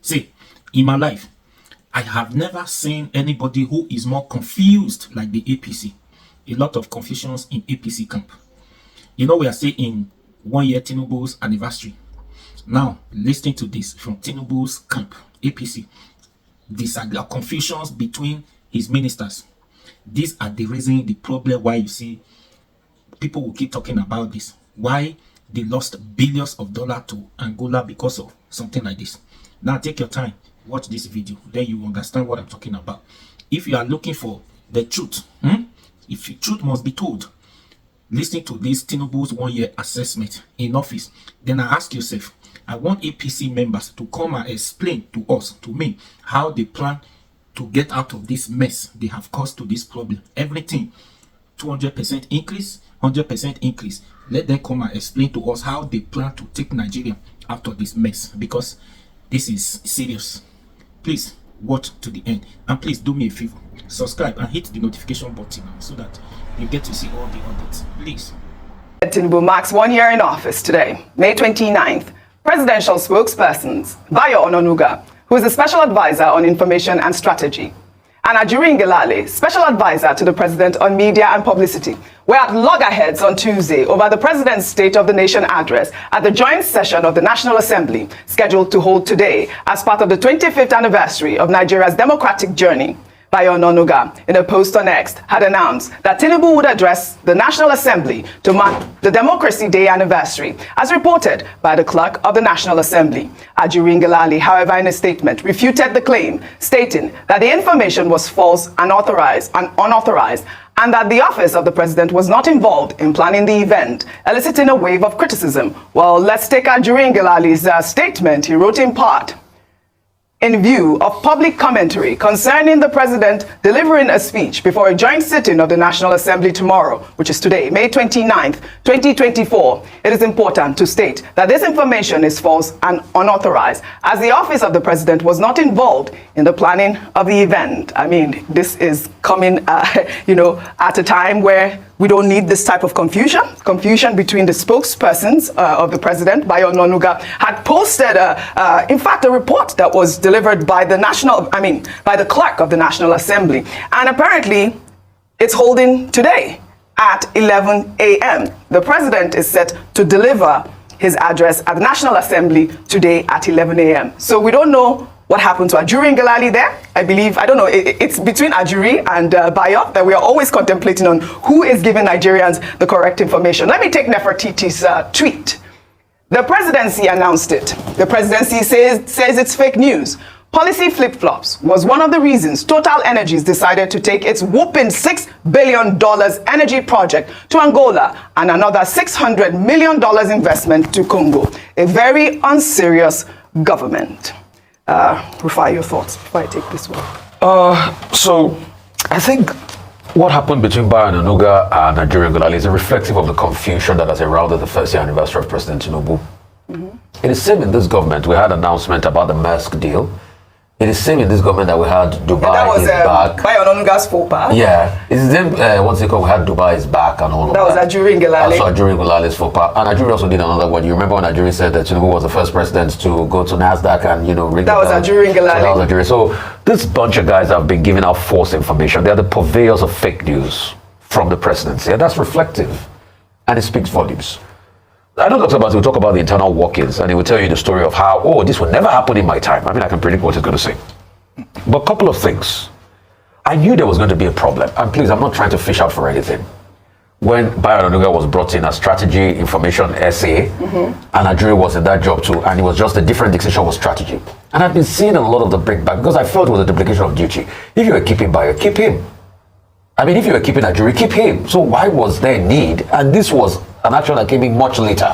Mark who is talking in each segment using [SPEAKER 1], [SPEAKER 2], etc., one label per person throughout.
[SPEAKER 1] See, in my life, I have never seen anybody who is more confused like the APC. A lot of confusions in APC camp. You know, we are still in 1 year Tinubu's anniversary. Now, listening to this from Tinubu's camp, APC, these are the confusions between his ministers. These are the reason, the problem why you see people will keep talking about this. Why they lost billions of dollars to Angola because of something like this. Now take your time, watch this video, then you understand what I'm talking about. If you are looking for the truth, if the truth must be told, listening to this Tinubu's 1 year assessment in office, then I ask yourself, I want APC members to come and explain to us, to me, how they plan to get out of this mess they have caused to this problem. Everything, 200% increase, 100% increase. Let them come and explain to us how they plan to take Nigeria out of this mess, because this is serious. Please watch to the end, and please do me a favor, subscribe and hit the notification button so that you get to see all the updates. Please.
[SPEAKER 2] Tinubu marks 1 year in office today, May 29th. Presidential spokespersons Bayo Ononuga, who is the Special Advisor on Information and Strategy, and Ajuri Ngelale, Special Advisor to the President on Media and Publicity, were at loggerheads on Tuesday over the President's State of the Nation address at the joint session of the National Assembly, scheduled to hold today as part of the 25th anniversary of Nigeria's democratic journey. Bayo Ononuga, in a post on X, had announced that Tinubu would address the National Assembly to mark the Democracy Day anniversary, as reported by the clerk of the National Assembly. Ajuri Ngelale, however, in a statement, refuted the claim, stating that the information was false and unauthorized, and that the office of the president was not involved in planning the event, eliciting a wave of criticism. Well, let's take Ajuri Ngelale's statement. He wrote in part, in view of public commentary concerning the president delivering a speech before a joint sitting of the National Assembly tomorrow, which is today, May 29th, 2024, it is important to state that this information is false and unauthorized, as the office of the president was not involved in the planning of the event. I mean, this is coming, at a time where we don't need this type of confusion between the spokespersons of the president. Bayo Ononuga had posted, in fact, a report that was delivered by the clerk of the National Assembly. And apparently, it's holding today at 11 a.m. The president is set to deliver his address at the National Assembly today at 11 a.m. So we don't know what happened to Ajuri Ngelale there. I don't know, it's between Ajuri and Bayo that we are always contemplating on who is giving Nigerians the correct information. Let me take Nefertiti's tweet. The presidency announced it. The presidency says it's fake news. Policy flip-flops was one of the reasons Total Energies decided to take its whopping $6 billion energy project to Angola and another $600 million investment to Congo. A very unserious government. Rufai, your thoughts before I take this one.
[SPEAKER 3] So I think what happened between Bayo Ononuga and Ajuri Ngelale is reflective of the confusion that has surrounded the first year anniversary of President Tinubu. It is same in this government. We had an announcement about the Maersk deal. It is same in this government that we had Dubai is back.
[SPEAKER 2] Bayo Ononuga's faux pas.
[SPEAKER 3] Yeah, it's then what's it called? We had Dubai is back and all of that.
[SPEAKER 2] That was Ajuri Ngelale.
[SPEAKER 3] Also Ajuri Ngelale's faux pas. And Ajuri also did another one. You remember when Ajuri said that Tinubu was the first president to go to NASDAQ and ring
[SPEAKER 2] that was Ajuri Ngelale.
[SPEAKER 3] So that was Ajuri. So this bunch of guys have been giving out false information. They're the purveyors of fake news from the presidency, and that's reflective, and it speaks volumes. I know Dr. Bazi will talk about the internal workings, and he will tell you the story of how, this will never happen in my time. I mean, I can predict what he's going to say. But a couple of things. I knew there was going to be a problem. And please, I'm not trying to fish out for anything. When Bayo Ononuga was brought in as strategy information SA, and Ajuri was in that job too, and it was just a different decision was strategy. And I've been seeing a lot of the breakback because I felt it was a duplication of duty. If you were keeping Bayo, keep him. I mean, if you were keeping Ajuri, keep him. So why was there a need? And this was an action that came in much later.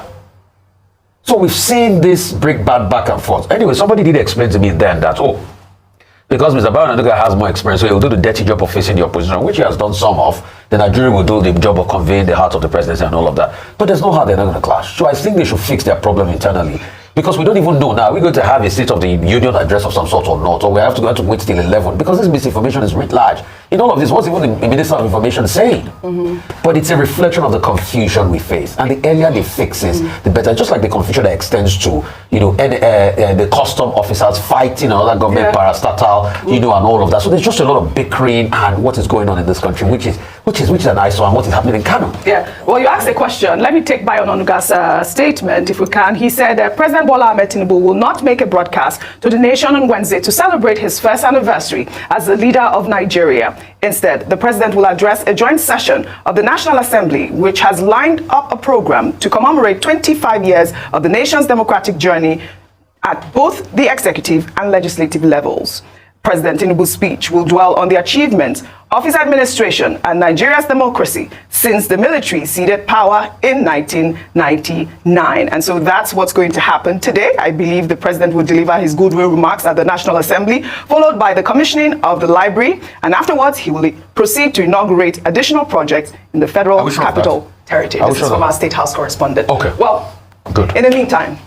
[SPEAKER 3] So we've seen this back and forth. Anyway, somebody did explain to me then that, because Mr. Bayo Ononuga has more experience, so he'll do the dirty job of facing the opposition, which he has done some of, then Ajuri will do the job of conveying the heart of the presidency and all of that. But there's no how they're not going to clash. So I think they should fix their problem internally. Because we don't even know now. We're going to have a State of the Union address of some sort or not, or we have to wait till 11 because this misinformation is writ large. In all of this, what's even the Minister of Information saying? But it's a reflection of the confusion we face, and the earlier they fix it, the better. Just like the confusion that extends to, the custom officers fighting another government parastatal, and all of that. So there's just a lot of bickering and what is going on in this country, which is an eyesore, and what is happening in Kano.
[SPEAKER 2] Yeah. Well, you asked a question. Let me take Bayo Ononuga's statement, if we can. He said President Bola Ahmed Tinubu will not make a broadcast to the nation on Wednesday to celebrate his first anniversary as the leader of Nigeria. Instead, the president will address a joint session of the National Assembly, which has lined up a program to commemorate 25 years of the nation's democratic journey at both the executive and legislative levels. President Tinubu's speech will dwell on the achievements of his administration and Nigeria's democracy since the military ceded power in 1999. And so that's what's going to happen today. I believe the president will deliver his goodwill remarks at the National Assembly, followed by the commissioning of the library. And afterwards, he will proceed to inaugurate additional projects in the Federal Capital Territory. This is from our State House correspondent.
[SPEAKER 3] Okay.
[SPEAKER 2] Well,
[SPEAKER 3] good.
[SPEAKER 2] In the meantime,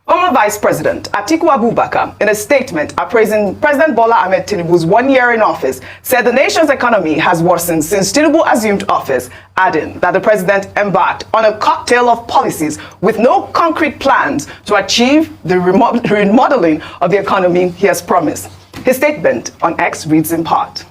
[SPEAKER 2] former Vice President Atiku Abubakar, in a statement appraising President Bola Ahmed Tinubu's 1 year in office, said the nation's economy has worsened since Tinubu assumed office, adding that the president embarked on a cocktail of policies with no concrete plans to achieve the remodeling of the economy he has promised. His statement on X reads in part: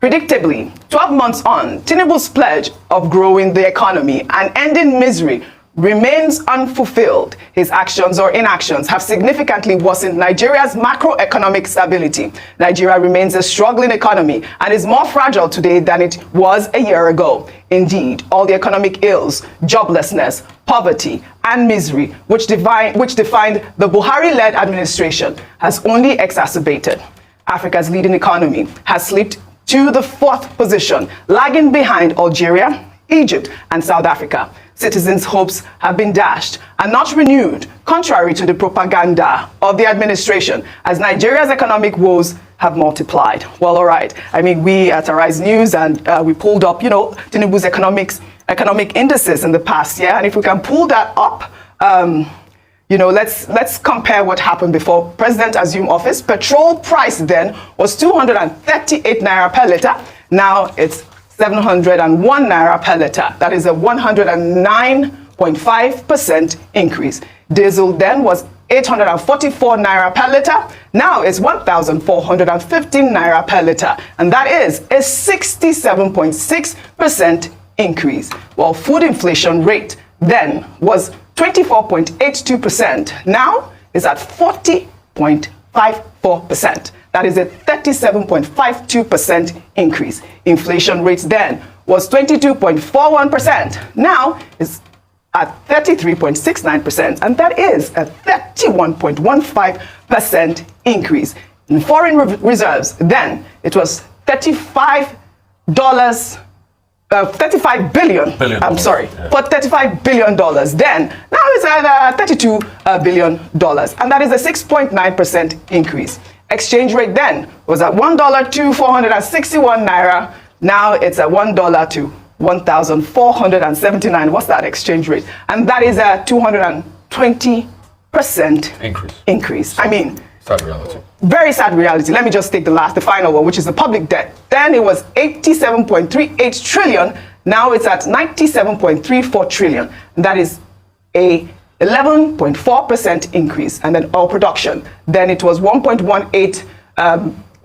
[SPEAKER 2] predictably, 12 months on, Tinubu's pledge of growing the economy and ending misery remains unfulfilled. His actions or inactions have significantly worsened Nigeria's macroeconomic stability. Nigeria remains a struggling economy and is more fragile today than it was a year ago. Indeed, all the economic ills, joblessness, poverty, and misery which defined the Buhari-led administration has only exacerbated. Africa's leading economy has slipped to the 4th position, lagging behind Algeria, Egypt, and South Africa. Citizens' hopes have been dashed and not renewed, contrary to the propaganda of the administration, as Nigeria's economic woes have multiplied. Well, all right. I mean, we at Arise News, and we pulled up, Tinubu's economic indices in the past year. And if we can pull that up, let's compare what happened before President assumed office. Petrol price then was 238 naira per liter. Now it's 701 naira per liter. That is a 109.5% increase. Diesel then was 844 naira per liter. Now it's 1,415 naira per liter. And that is a 67.6% increase. While food inflation rate then was 24.82%. Now is at 40.54%. That is a 37.52% increase. Inflation rate then was 22.41%. Now is at 33.69%, and that is a 31.15% increase. In foreign reserves, then it was $35 billion. I'm sorry, but $35 billion. Then now it's at $32 billion, and that is a 6.9% increase. Exchange rate then was at $1 to 461 naira. Now it's at $1 to 1,479. What's that exchange rate? And that is a 220% increase. I mean,
[SPEAKER 3] sad reality.
[SPEAKER 2] Very sad reality. Let me just take the final one, which is the public debt. Then it was 87.38 trillion. Now it's at 97.34 trillion. And that is a 11.4% increase. And then oil production, then it was 1.18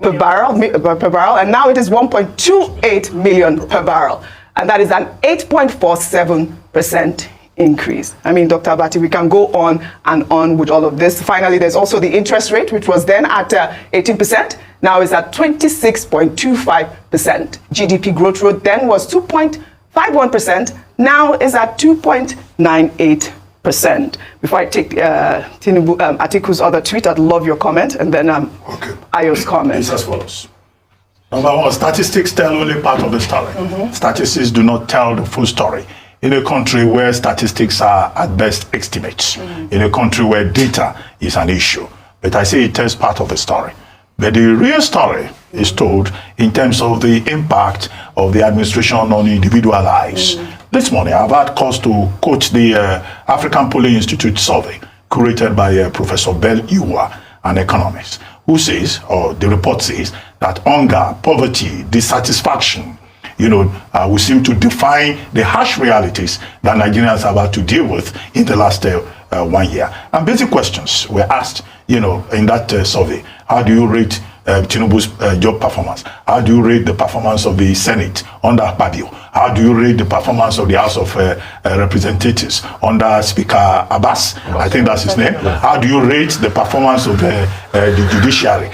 [SPEAKER 2] per barrel, and now it is 1.28 million per barrel. And that is an 8.47% increase. I mean, Dr. Abati, we can go on and on with all of this. Finally, there's also the interest rate, which was then at 18%. Now it's at 26.25%. GDP growth rate then was 2.51%. Now is at 2.98%. Before I take Atiku's other tweet, I'd love your comment, and then Ayo's comment.
[SPEAKER 4] It's as follows. Number one, statistics tell only part of the story. Statistics do not tell the full story. In a country where statistics are at best estimates, in a country where data is an issue. But I say it tells part of the story. But the real story is told in terms of the impact of the administration on individual lives. This morning, I've had cause to quote the African Polling Institute survey curated by Professor Bell Iwa, an economist, who says, or the report says, that hunger, poverty, dissatisfaction, we seem to define the harsh realities that Nigerians have had to deal with in the last 1 year. And basic questions were asked, in that survey. How do you rate Tinubu's job performance? How do you rate the performance of the Senate under Akpabio? How do you rate the performance of the House of Representatives under Speaker Abbas? I think that's his name. How do you rate the performance of the judiciary?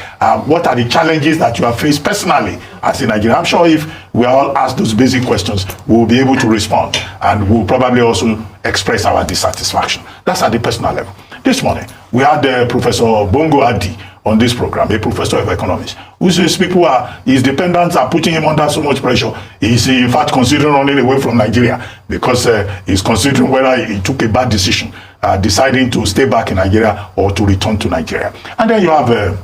[SPEAKER 4] What are the challenges that you have faced personally as a Nigerian? I'm sure if we all ask those basic questions, we'll be able to respond, and we'll probably also express our dissatisfaction. That's at the personal level. This morning, we had Professor Bongo Adi on this program, a professor of economics, who says his dependents are putting him under so much pressure. He's in fact considering running away from Nigeria because he's considering whether he took a bad decision, deciding to stay back in Nigeria or to return to Nigeria. And then you have,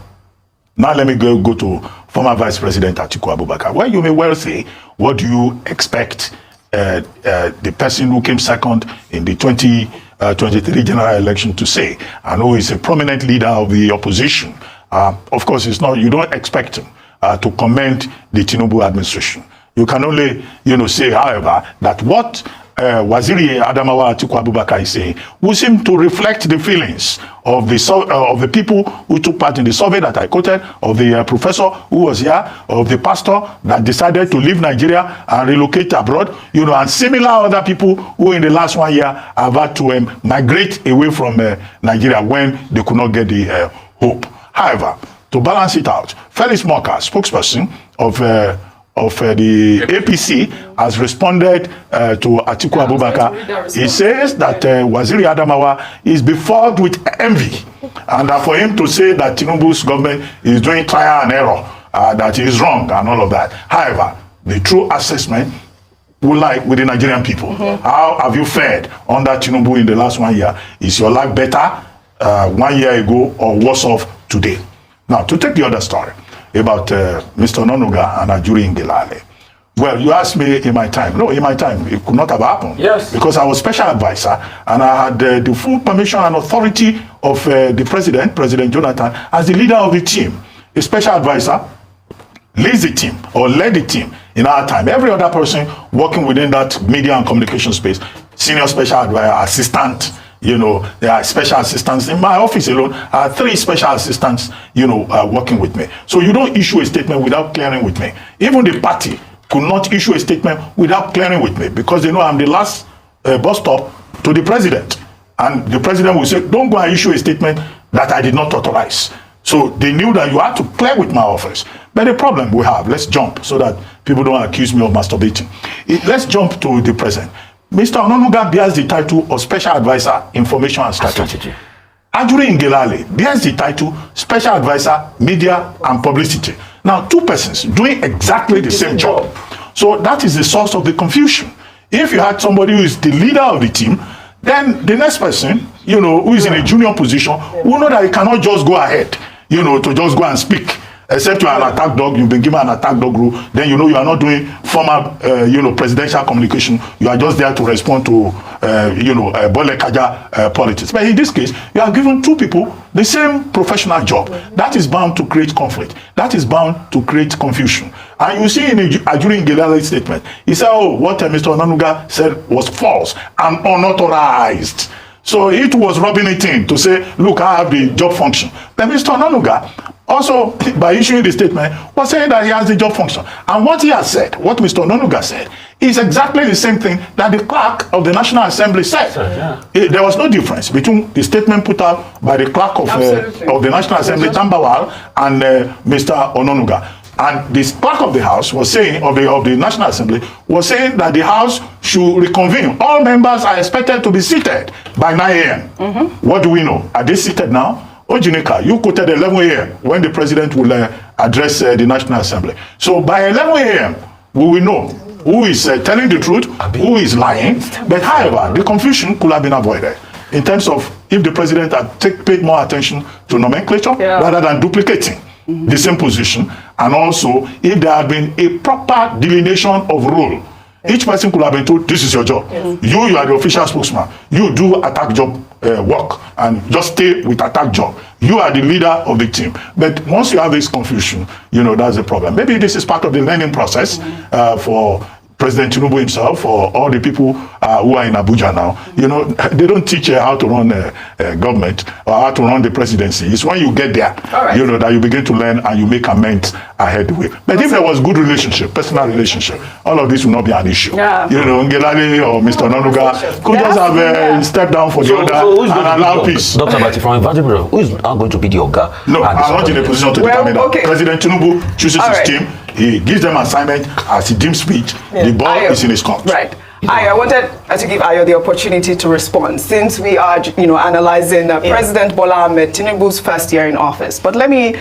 [SPEAKER 4] now let me go to former Vice President Atiku Abubakar, where you may well say, what do you expect the person who came second in the 2023 general election to say, and who is a prominent leader of the opposition? Of course, it's not. You don't expect him to comment the Tinubu administration. You can only, say, however, that what Waziri Adamawa Atiku Abubakar is saying will seem to reflect the feelings of the people who took part in the survey that I quoted, of the professor who was here, of the pastor that decided to leave Nigeria and relocate abroad, and similar other people who in the last 1 year have had to migrate away from Nigeria when they could not get the hope. However, to balance it out, Felix Moka, spokesperson of the APC, has responded to Atiku Abubakar. He says that Waziri Adamawa is befogged with envy, and for him to say that Tinubu's government is doing trial and error, that he is wrong and all of that. However, the true assessment will lie with the Nigerian people. How have you fared under Tinubu in the last 1 year? Is your life better 1 year ago or worse off today? Now, to take the other story about Mr. Ononuga and Ajuri Ngelale. Well, you asked me in my time. No, in my time, it could not have happened. Yes. Because I was special advisor, and I had the full permission and authority of the president, President Jonathan, as the leader of the team. A special advisor leads the team, or led the team in our time. Every other person working within that media and communication space, senior special advisor, assistant, there are special assistants. In my office alone, 3 special assistants, working with me. So you don't issue a statement without clearing with me. Even the party could not issue a statement without clearing with me, because they know I'm the last bus stop to the president. And the president will say, don't go and issue a statement that I did not authorize. So they knew that you had to clear with my office. But the problem we have, let's jump so that people don't accuse me of masturbating. Let's jump to the present. Mr. Ononuga bears the title of Special Advisor, Information and Strategy. Ajuri Ngelale bears the title Special Advisor, Media and Publicity. Now, 2 persons doing exactly the same job. So that is the source of the confusion. If you had somebody who is the leader of the team, then the next person, who is in a junior position, will know that he cannot just go ahead, to just go and speak. Except you are an attack dog, you've been given an attack dog rule, then you are not doing formal, presidential communication. You are just there to respond to, Bole Kaja politics. But in this case, you are given 2 people the same professional job. That is bound to create conflict. That is bound to create confusion. And you see in Ajuri Ngelale's statement, he said, what Mr. Ononuga said was false and unauthorized. So it was rubbing it in to say, look, I have the job function. But Mr. Ononuga, also, by issuing the statement, was saying that he has the job function. And what he has said, what Mr. Ononuga said, is exactly the same thing that the clerk of the National Assembly said. There was no difference between the statement put out by the clerk of the National Assembly, Tambawal, and Mr. Ononuga. And the clerk of the House was saying, of the National Assembly, was saying that the House should reconvene. All members are expected to be seated by 9 a.m. What do we know? Are they seated now? Ojinika, you quoted 11 a.m. when the president will address the National Assembly. So by 11 a.m., we will know who is telling the truth, who is lying. But however, the confusion could have been avoided in terms of if the president had paid more attention to nomenclature rather than duplicating the same position, and also if there had been a proper delineation of role. Each person could have been told, this is your job. You are the official spokesman. You do attack job work and just stay with attack job. You are the leader of the team. But once you have this confusion, that's the problem. Maybe this is part of the learning process for President Tinubu himself, or all the people who are in Abuja now. They don't teach how to run government or how to run the presidency. It's when you get there, that you begin to learn and you make amends ahead the way. But if there was good relationship, personal relationship, all of this will not be an issue. Ngelale or Mr. Onanuga could just have stepped down for the other and allow peace.
[SPEAKER 3] Dr. Abati, from a who is now going to be the Oga?
[SPEAKER 4] No, I'm not in a position to determine that. President Tinubu chooses his team. He gives them assignment as he deems fit. The ball is in his court.
[SPEAKER 2] Right. I wanted to give Ayo the opportunity to respond, since we are, analyzing President Bola Ahmed Tinubu's first year in office. But let me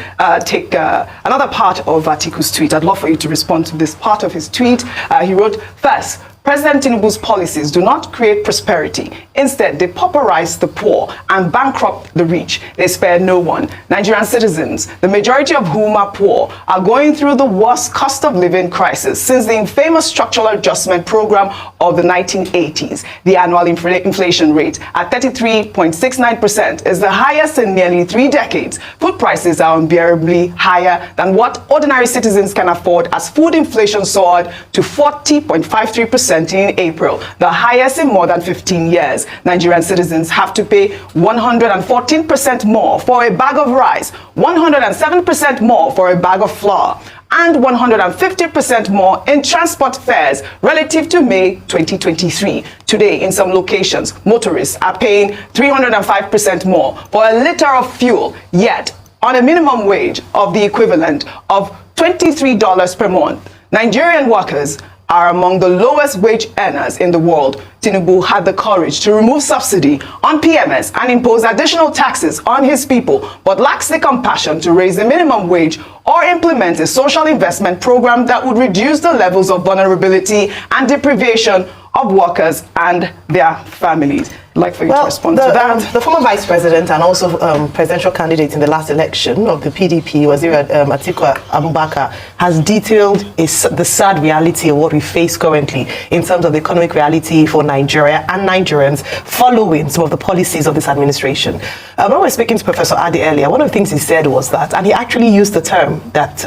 [SPEAKER 2] take another part of Atiku's tweet. I'd love for you to respond to this part of his tweet. He wrote, first, President Tinubu's policies do not create prosperity. Instead, they pauperize the poor and bankrupt the rich. They spare no one. Nigerian citizens, the majority of whom are poor, are going through the worst cost of living crisis since the infamous structural adjustment program of the 1980s. The annual inflation rate at 33.69% is the highest in nearly 3 decades. Food prices are unbearably higher than what ordinary citizens can afford, as food inflation soared to 40.53% in April, the highest in more than 15 years. Nigerian citizens have to pay 114% more for a bag of rice, 107% more for a bag of flour, and 150% more in transport fares relative to May 2023. Today, in some locations, motorists are paying 305% more for a liter of fuel, yet on a minimum wage of the equivalent of $23 per month. Nigerian workers are among the lowest wage earners in the world. Tinubu had the courage to remove subsidy on PMS and impose additional taxes on his people, but lacks the compassion to raise the minimum wage or implement a social investment program that would reduce the levels of vulnerability and deprivation of workers and their families. I'd like for you to respond to that.
[SPEAKER 5] The former vice president and also presidential candidate in the last election of the PDP, Waziri Atiku Abubakar, has detailed the sad reality of what we face currently in terms of the economic reality for Nigeria and Nigerians following some of the policies of this administration. When we were speaking to Professor Adi earlier, one of the things he said was that, and he actually used the term that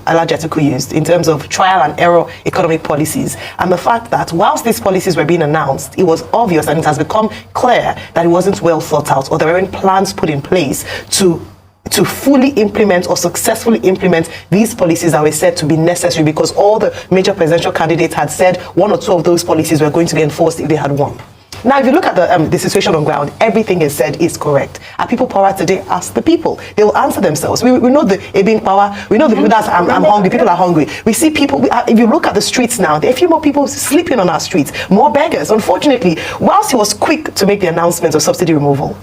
[SPEAKER 5] Alhaji Atiku used in terms of trial and error economic policies, and the fact that whilst these policies were being announced, it was obvious and it has become clear that it wasn't well thought out, or there weren't plans put in place to fully implement or successfully implement these policies that were said to be necessary, because all the major presidential candidates had said 1 or 2 of those policies were going to be enforced if they had won. Now, if you look at the situation on ground, everything is said is correct. Are people poorer today? Ask the people. They will answer themselves. We know the being power. We know the people that I'm hungry. People are hungry. We see people. If you look at the streets now, there are a few more people sleeping on our streets. More beggars. Unfortunately, whilst he was quick to make the announcement of subsidy removal,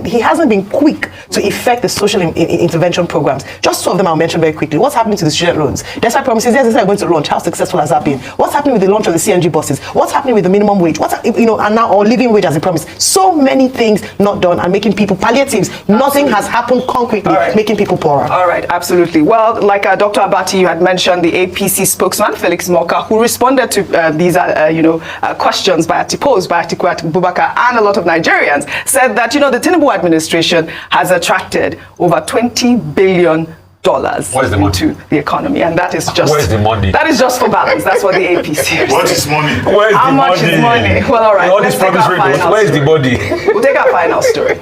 [SPEAKER 5] he hasn't been quick to effect the social intervention programs. Just 2 of them I'll mention very quickly. What's happening to the student loans? Despite promises, yes, they're going to launch. How successful has that been? What's happening with the launch of the CNG buses? What's happening with the minimum wage? And now or living wage as a promise. So many things not done and making people palliatives. Absolutely. Nothing has happened concretely, making people poorer.
[SPEAKER 2] All right, absolutely. Well, like Dr. Abati, you had mentioned the APC spokesman, Felix Moka, who responded to these questions posed by Atiku Abubakar and a lot of Nigerians, said that, the Tinubu administration has attracted over $20 billion into the economy, and that is just
[SPEAKER 3] where's the money?
[SPEAKER 2] That is just for balance. That's what the APC
[SPEAKER 4] What is money?
[SPEAKER 2] How much is money? Well, all right.
[SPEAKER 3] All these promise radios, where is the money?
[SPEAKER 2] We'll take our final story.